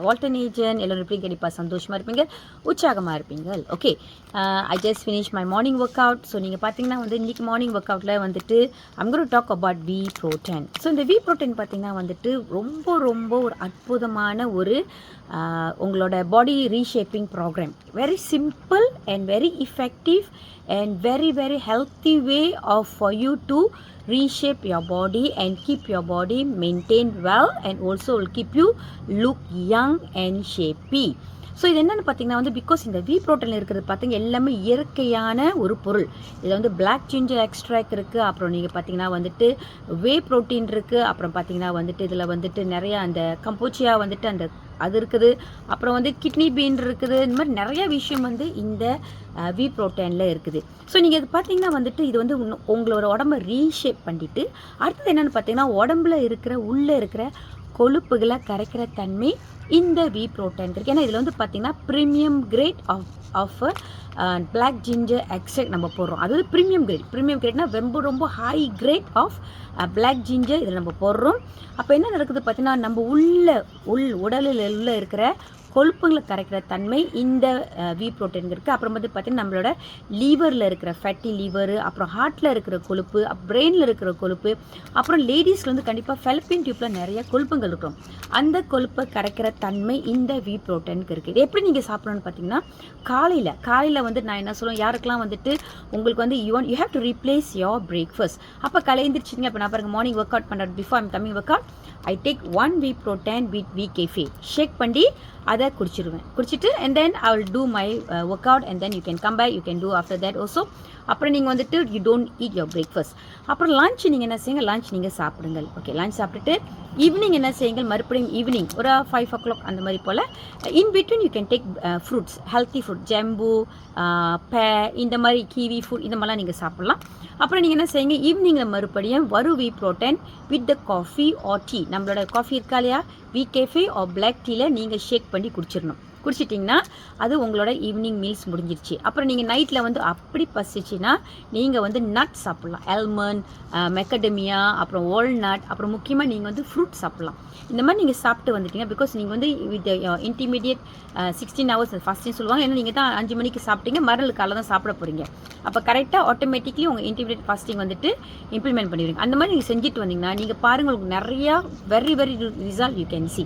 Walton agent. எல்லோரும் எப்படி கண்டிப்பாக சந்தோஷமாக இருப்பீங்க, உற்சாகமாக இருப்பீங்க. Okay, I just finish my morning workout. So நீங்கள் பார்த்தீங்கன்னா வந்து இன்றைக்கி மார்னிங் ஒர்க் அவுட்டில் வந்துட்டு I'm going to talk about whey protein. So இந்த வி புரோட்டீன் பார்த்தீங்கன்னா வந்துட்டு ரொம்ப ரொம்ப ஒரு அற்புதமான ஒரு உங்களோட body reshaping program. Very simple and very effective and very very healthy way of for you to reshape your body and keep your body maintained well and also will keep you look young and shapy. So இது என்னென்னு பார்த்தீங்கன்னா வந்து because இந்த whey protein இருக்கிறது பார்த்தீங்க எல்லாமே இயற்கையான ஒரு பொருள். இதில் வந்து பிளாக் ஜிஞ்சர் எக்ஸ்ட்ராக்ட் இருக்குது, அப்புறம் நீங்கள் பார்த்தீங்கன்னா வந்துட்டு வே ப்ரோட்டீன் இருக்குது, அப்புறம் பார்த்தீங்கன்னா வந்துட்டு இதில் வந்துட்டு நிறைய அந்த கம்போச்சியா வந்துட்டு அந்த அது இருக்குது, அப்புறம் வந்து கிட்னி பீன் இருக்குது. இந்த மாதிரி நிறைய விஷயம் வந்து இந்த வி புரோட்டீனில் இருக்குது. ஸோ நீங்கள் இது பார்த்தீங்கன்னா வந்துட்டு இது வந்து உங்களோட உடம்பை ரீஷேப் பண்ணிவிட்டு அடுத்தது என்னென்னு பார்த்தீங்கன்னா உடம்புல இருக்கிற உள்ளே இருக்கிற கொழுப்புகளை கரைக்கிற தன்மை இந்த வி புரோட்டீன் இருக்குது. ஏன்னா இதில் வந்து பார்த்தீங்கன்னா premium grade of black ginger extract நம்ம போடுறோம். அதாவது ப்ரீமியம் கிரேட்னா ரொம்ப ரொம்ப high grade of black ginger இதில் நம்ம போடுறோம். அப்போ என்ன நடக்குது பார்த்தீங்கன்னா நம்ம உடலில் உள்ள இருக்கிற கொழுப்புங்களை கரைக்கிற தன்மை இந்த வி புரோட்டீன் இருக்குது. அப்புறம் வந்து பார்த்திங்கன்னா நம்மளோட லீவரில் இருக்கிற ஃபேட்டி லீவரு, அப்புறம் ஹார்ட்டில் இருக்கிற கொழுப்பு, பிரெயினில் இருக்கிற கொழுப்பு, அப்புறம் லேடிஸில் வந்து கண்டிப்பாக ஃபெலப்பின் டியூப்பில் நிறைய கொழுப்புங்கள் இருக்கும். அந்த கொழுப்பை கரைக்கிற தன்மை இந்த வி புரோட்டீனுக்கு இருக்குது. இது எப்படி நீங்கள் சாப்பிடணும்னு பார்த்தீங்கன்னா காலையில் வந்து நான் என்ன சொல்லுவேன், யாருக்கெல்லாம் வந்துட்டு உங்களுக்கு வந்து you have to replace your breakfast. அப்போ கலைந்திருச்சிங்க. இப்போ நான் பாருங்கள் மார்னிங் ஒர்க் அவுட் பண்ணுறது before I'm coming workout I take 1 whey protein with whey cafe shake பண்ணி அதை குடிச்சிட்டு and then I will do my workout and then you can come back, you can do after that also. அப்புறம் நீங்கள் வந்துட்டு you don't eat your breakfast. அப்புறம் lunch நீங்கள் என்ன செய்யுங்க, லஞ்ச் நீங்கள் சாப்பிடுங்கள். ஓகே, லஞ்ச் சாப்பிட்டுட்டு ஈவினிங் என்ன செய்யுங்கள், மறுபடியும் ஈவினிங் ஒரு 5 o'clock அந்த மாதிரி போல் in between you can take fruits, healthy fruit, ஜம்பு, இந்த மாதிரி கீவி ஃப்ரூட் இந்த மாதிரிலாம் நீங்கள் சாப்பிட்லாம். அப்புறம் நீங்கள் என்ன செய்யுங்க, ஈவினிங்கில் மறுபடியும் whey protein with the coffee or tea, நம்மளோட காஃபி இருக்கா இல்லையா, வி கேஃபே ஆர் பிளாக் டீயில் நீங்கள் ஷேக் பண்ணி குடிச்சிட்டிங்கன்னா அது உங்களோட ஈவினிங் மீல்ஸ் முடிஞ்சிருச்சு. அப்புறம் நீங்கள் நைட்டில் வந்து அப்படி பசிச்சுன்னா நீங்கள் வந்து நட் சாப்பிட்லாம், ஆல்மண்ட், மெக்கடமியா, அப்புறம் வால்நட், அப்புறம் முக்கியமாக நீங்கள் வந்து ஃப்ரூட் சாப்பிட்லாம். இந்த மாதிரி நீங்கள் சாப்பிட்டு வந்துட்டீங்க பிகாஸ் நீங்கள் வந்து வித் இன்டிமீடியட் 16 hours ஃபாஸ்டிங் சொல்லுவாங்க. ஏன்னா நீங்கள் தான் 5 மணிக்கு சாப்பிட்டீங்க, மறுநாள் காலையில் தான் சாப்பிட போகிறீங்க. அப்போ கரெக்டாக ஆட்டோமேட்டிக்லி உங்கள் இன்டிமீடியட் ஃபாஸ்டிங் வந்துட்டு இம்ப்ளிமெண்ட் பண்ணிடுவீங்க. அந்த மாதிரி நீங்கள் செஞ்சுட்டு வந்தீங்கன்னா நீங்கள் பாருங்கள் உங்களுக்கு நிறையா very very result you can see.